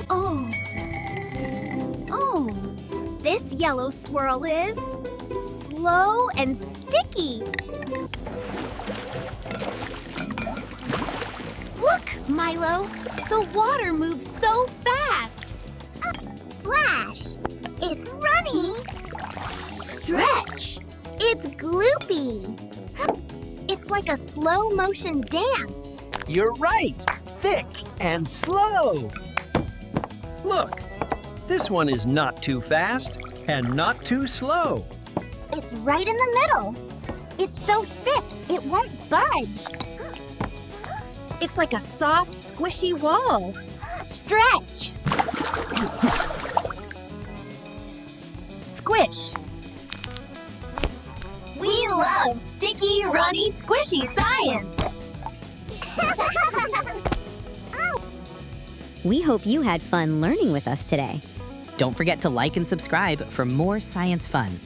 Oh. Oh. This yellow swirl is slow and sticky. Look, Milo. The water moves so fast. Splash. It's runny. Stretch. It's gloopy. It's like a slow motion dance. You're right. Thick and slow. Look, this one is not too fast and not too slow. It's right in the middle. It's so thick, it won't budge. It's like a soft, squishy wall. Stretch. Squish. We love sticky, runny, squishy science. We hope you had fun learning with us today. Don't forget to like and subscribe for more science fun.